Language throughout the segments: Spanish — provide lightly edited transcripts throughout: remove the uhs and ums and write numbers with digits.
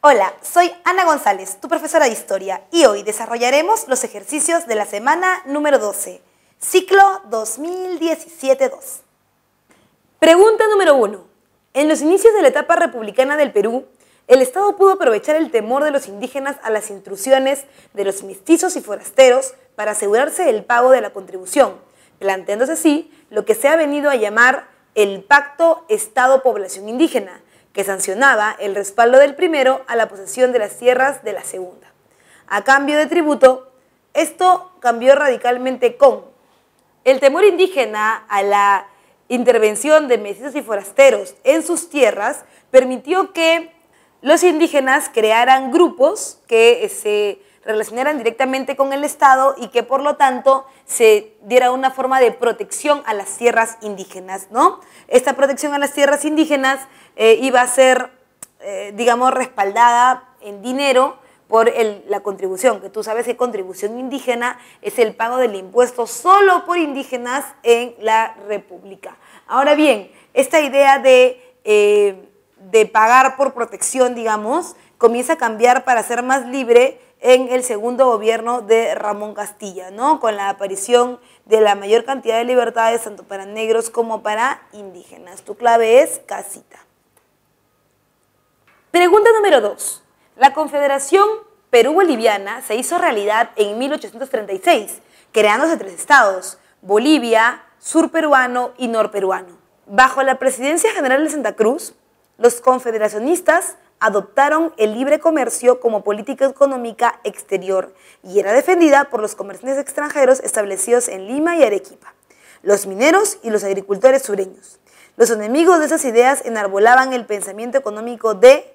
Hola, soy Ana González, tu profesora de Historia, y hoy desarrollaremos los ejercicios de la semana número 12, ciclo 2017-2. Pregunta número 1. En los inicios de la etapa republicana del Perú, el Estado pudo aprovechar el temor de los indígenas a las intrusiones de los mestizos y forasteros para asegurarse el pago de la contribución, planteándose así lo que se ha venido a llamar el Pacto Estado-Población Indígena, que sancionaba el respaldo del primero a la posesión de las tierras de la segunda. A cambio de tributo, esto cambió radicalmente con el temor indígena a la intervención de mestizos y forasteros en sus tierras, permitió que los indígenas crearan grupos que se relacionaran directamente con el Estado y que por lo tanto se diera una forma de protección a las tierras indígenas, ¿no? Esta protección a las tierras indígenas iba a ser, digamos, respaldada en dinero por la contribución, que tú sabes que contribución indígena es el pago del impuesto solo por indígenas en la República. Ahora bien, esta idea de pagar por protección, digamos, comienza a cambiar para ser más libre en el segundo gobierno de Ramón Castilla, ¿no? Con la aparición de la mayor cantidad de libertades tanto para negros como para indígenas. Tu clave es casita. Pregunta número 2. La Confederación Perú-Boliviana se hizo realidad en 1836, creándose 3 estados: Bolivia, sur peruano y norperuano. Bajo la presidencia general de Santa Cruz, los confederacionistas adoptaron el libre comercio como política económica exterior y era defendida por los comerciantes extranjeros establecidos en Lima y Arequipa, los mineros y los agricultores sureños. Los enemigos de esas ideas enarbolaban el pensamiento económico de...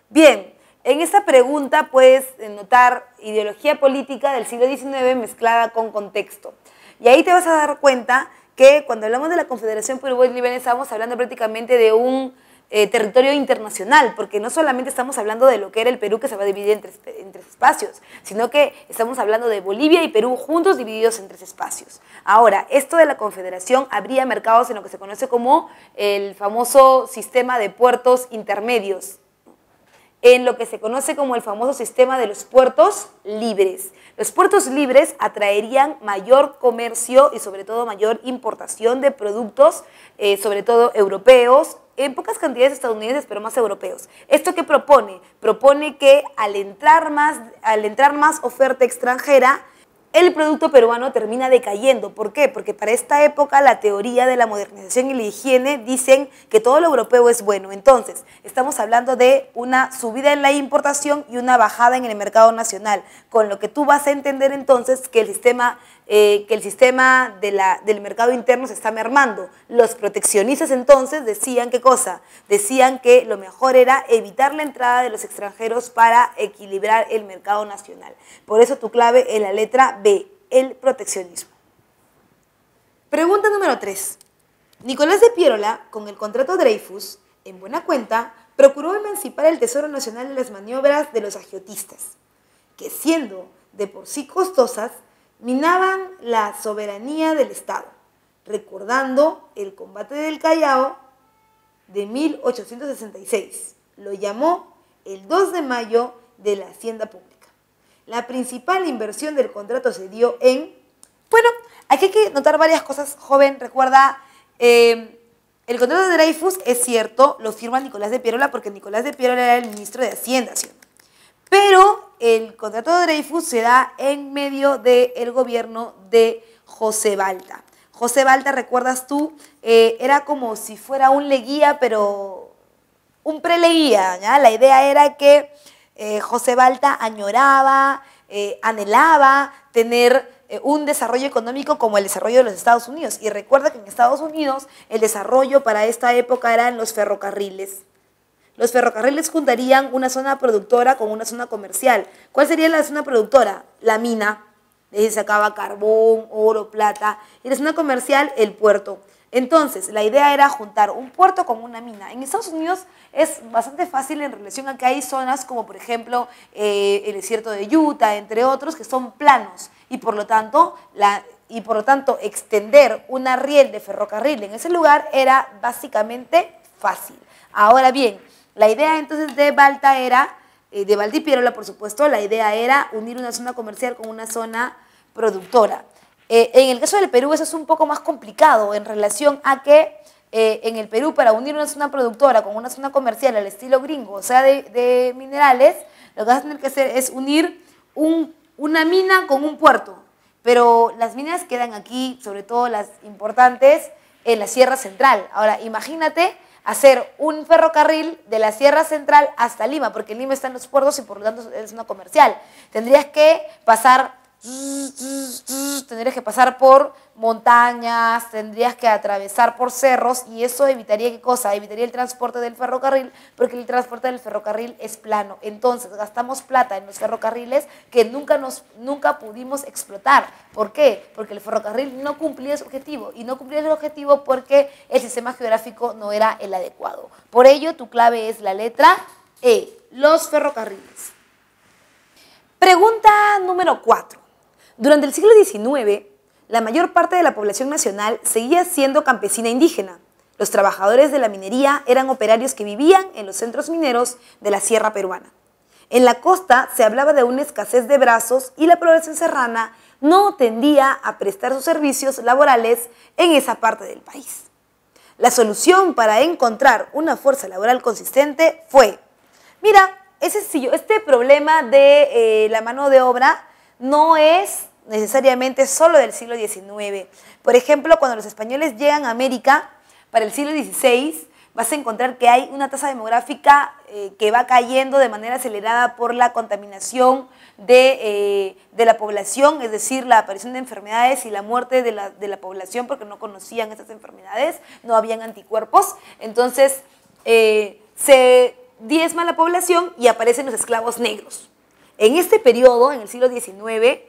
Bien, en esta pregunta puedes notar ideología política del siglo XIX mezclada con contexto. Y ahí te vas a dar cuenta que cuando hablamos de la Confederación Perú-Boliviana estamos hablando prácticamente de un territorio internacional, porque no solamente estamos hablando de lo que era el Perú, que se va a dividir en tres espacios, sino que estamos hablando de Bolivia y Perú juntos divididos en 3 espacios. Ahora, esto de la Confederación abría mercados en lo que se conoce como el famoso sistema de puertos intermedios, en lo que se conoce como el famoso sistema de los puertos libres. Los puertos libres atraerían mayor comercio y sobre todo mayor importación de productos, sobre todo europeos, en pocas cantidades estadounidenses, pero más europeos. ¿Esto qué propone? Propone que al entrar más oferta extranjera, el producto peruano termina decayendo. ¿Por qué? Porque para esta época la teoría de la modernización y la higiene dicen que todo lo europeo es bueno. Entonces, estamos hablando de una subida en la importación y una bajada en el mercado nacional, con lo que tú vas a entender entonces que el sistema del mercado interno se está mermando. Los proteccionistas entonces decían, ¿qué cosa? Decían que lo mejor era evitar la entrada de los extranjeros para equilibrar el mercado nacional. Por eso tu clave es la letra B, el proteccionismo. Pregunta número 3. Nicolás de Piérola, con el contrato Dreyfus, en buena cuenta, procuró emancipar el Tesoro Nacional de las maniobras de los agiotistas, que siendo de por sí costosas, minaban la soberanía del Estado, recordando el combate del Callao de 1866. Lo llamó el 2 de mayo de la Hacienda Pública. La principal inversión del contrato se dio en... Bueno, aquí hay que notar varias cosas, joven. Recuerda, el contrato de Dreyfus, es cierto, lo firma Nicolás de Piérola porque Nicolás de Piérola era el ministro de Hacienda, ¿sí? Pero el contrato de Dreyfus se da en medio del gobierno de José Balta. José Balta, recuerdas tú, era como si fuera un leguía, pero un preleguía, ¿ya? La idea era que José Balta añoraba, anhelaba tener un desarrollo económico como el desarrollo de los Estados Unidos. Y recuerda que en Estados Unidos el desarrollo para esta época eran los ferrocarriles. Los ferrocarriles juntarían una zona productora con una zona comercial. ¿Cuál sería la zona productora? La mina. De ahí se sacaba carbón, oro, plata. Y la zona comercial, el puerto. Entonces, la idea era juntar un puerto con una mina. En Estados Unidos es bastante fácil en relación a que hay zonas como, por ejemplo, el desierto de Utah, entre otros, que son planos. Y por lo tanto, extender una riel de ferrocarril en ese lugar era básicamente fácil. Ahora bien, la idea entonces de Balta era de Valdipierola, por supuesto, la idea era unir una zona comercial con una zona productora. En el caso del Perú eso es un poco más complicado en relación a que en el Perú, para unir una zona productora con una zona comercial al estilo gringo, o sea, de minerales, lo que vas a tener que hacer es unir una mina con un puerto. Pero las minas quedan aquí, sobre todo las importantes, en la Sierra Central. Ahora, imagínate hacer un ferrocarril de la Sierra Central hasta Lima, porque en Lima están los puertos y por lo tanto es una comercial. Tendrías que pasar por montañas, tendrías que atravesar por cerros y eso evitaría ¿qué cosa? Evitaría el transporte del ferrocarril porque el transporte del ferrocarril es plano. Entonces gastamos plata en los ferrocarriles que nunca pudimos explotar. ¿Por qué? Porque el ferrocarril no cumplía su objetivo y no cumplía su objetivo porque el sistema geográfico no era el adecuado. Por ello tu clave es la letra E, los ferrocarriles. Pregunta número 4. Durante el siglo XIX, la mayor parte de la población nacional seguía siendo campesina indígena. Los trabajadores de la minería eran operarios que vivían en los centros mineros de la sierra peruana. En la costa se hablaba de una escasez de brazos y la población serrana no tendía a prestar sus servicios laborales en esa parte del país. La solución para encontrar una fuerza laboral consistente fue, mira, es sencillo, este problema de la mano de obra no es necesariamente solo del siglo XIX. Por ejemplo, cuando los españoles llegan a América, para el siglo XVI, vas a encontrar que hay una tasa demográfica que va cayendo de manera acelerada por la contaminación de la población, es decir, la aparición de enfermedades y la muerte de la población porque no conocían estas enfermedades, no habían anticuerpos. Entonces, se diezma la población y aparecen los esclavos negros. En este periodo, en el siglo XIX,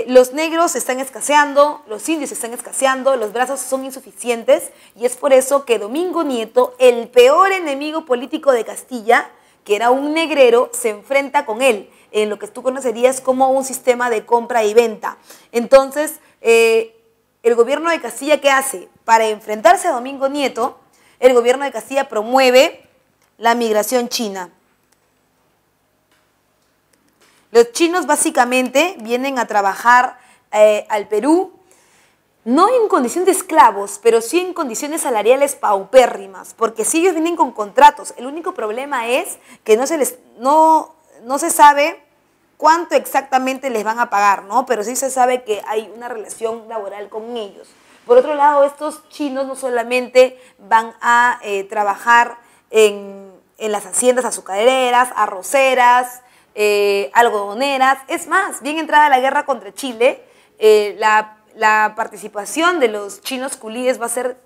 los negros están escaseando, los indios están escaseando, los brazos son insuficientes y es por eso que Domingo Nieto, el peor enemigo político de Castilla, que era un negrero, se enfrenta con él en lo que tú conocerías como un sistema de compra y venta. Entonces, el gobierno de Castilla, ¿qué hace? Para enfrentarse a Domingo Nieto, el gobierno de Castilla promueve la migración china. Los chinos básicamente vienen a trabajar al Perú, no en condición de esclavos, pero sí en condiciones salariales paupérrimas, porque si ellos vienen con contratos, el único problema es que no se sabe cuánto exactamente les van a pagar, ¿no? Pero sí se sabe que hay una relación laboral con ellos. Por otro lado, estos chinos no solamente van a trabajar en las haciendas azucareras, arroceras, algodoneras. Es más, bien entrada la guerra contra Chile, la participación de los chinos culíes va a ser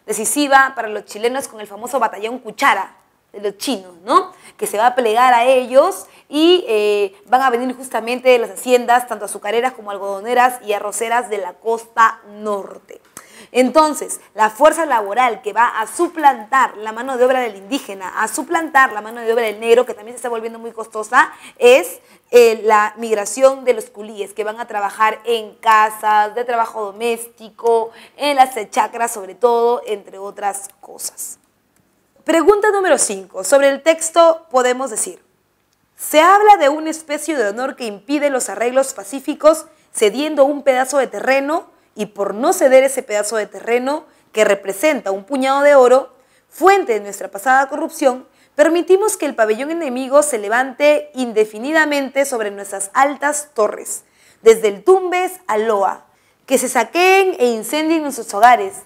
decisiva para los chilenos con el famoso batallón Cuchara de los chinos, ¿no? Que se va a plegar a ellos y van a venir justamente de las haciendas, tanto azucareras como algodoneras y arroceras de la costa norte. Entonces, la fuerza laboral que va a suplantar la mano de obra del indígena, a suplantar la mano de obra del negro, que también se está volviendo muy costosa, es la migración de los culíes, que van a trabajar en casas, de trabajo doméstico, en las chacras sobre todo, entre otras cosas. Pregunta número 5. Sobre el texto podemos decir, se habla de una especie de honor que impide los arreglos pacíficos cediendo un pedazo de terreno y por no ceder ese pedazo de terreno que representa un puñado de oro, fuente de nuestra pasada corrupción, permitimos que el pabellón enemigo se levante indefinidamente sobre nuestras altas torres, desde el Tumbes al Loa, que se saqueen e incendien nuestros hogares,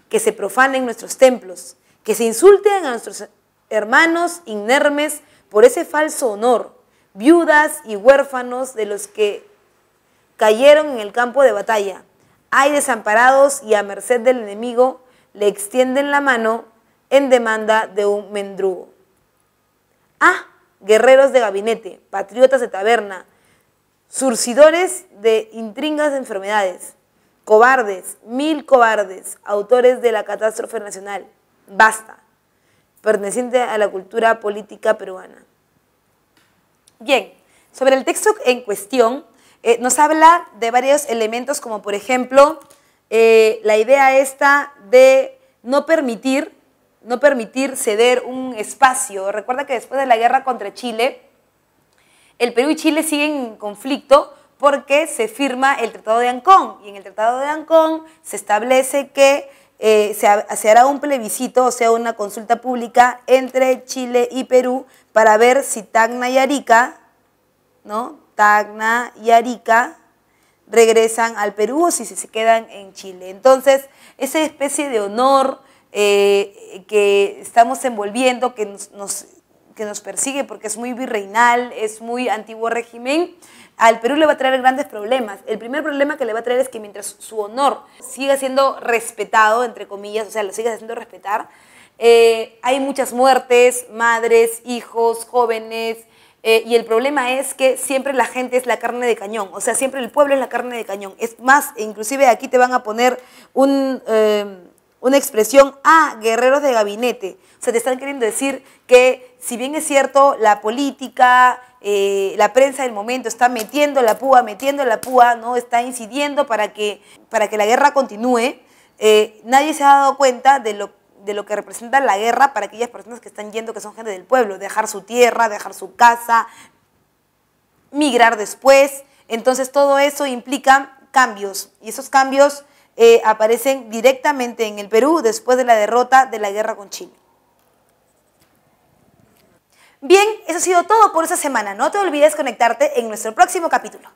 que se profanen nuestros templos, que se insulten a nuestros hermanos inermes por ese falso honor, viudas y huérfanos de los que cayeron en el campo de batalla. Hay desamparados y a merced del enemigo le extienden la mano en demanda de un mendrugo. Guerreros de gabinete, patriotas de taberna, surcidores de intrigas de enfermedades, cobardes, 1000 cobardes, autores de la catástrofe nacional. Basta, perteneciente a la cultura política peruana. Bien, sobre el texto en cuestión, nos habla de varios elementos como por ejemplo la idea esta de no permitir ceder un espacio. Recuerda que después de la guerra contra Chile, el Perú y Chile siguen en conflicto porque se firma el Tratado de Ancón, y en el Tratado de Ancón se establece que se hará un plebiscito, o sea, una consulta pública entre Chile y Perú para ver si Tacna y Arica, ¿no? Tacna y Arica regresan al Perú o si se quedan en Chile. Entonces, esa especie de honor que estamos envolviendo, que nos persigue porque es muy virreinal, es muy antiguo régimen, al Perú le va a traer grandes problemas. El primer problema que le va a traer es que mientras su honor siga siendo respetado, entre comillas, o sea, lo siga haciendo respetar, hay muchas muertes, madres, hijos, jóvenes, y el problema es que siempre la gente es la carne de cañón, o sea, siempre el pueblo es la carne de cañón. Es más, inclusive aquí te van a poner una expresión, guerreros de gabinete. O sea, te están queriendo decir que si bien es cierto, la política, la prensa del momento está metiendo la púa, ¿no? Está incidiendo para que la guerra continúe, nadie se ha dado cuenta de lo que representa la guerra para aquellas personas que están yendo, que son gente del pueblo, dejar su tierra, dejar su casa, migrar después. Entonces todo eso implica cambios, y esos cambios aparecen directamente en el Perú después de la derrota de la guerra con Chile. Bien, eso ha sido todo por esta semana. No te olvides conectarte en nuestro próximo capítulo.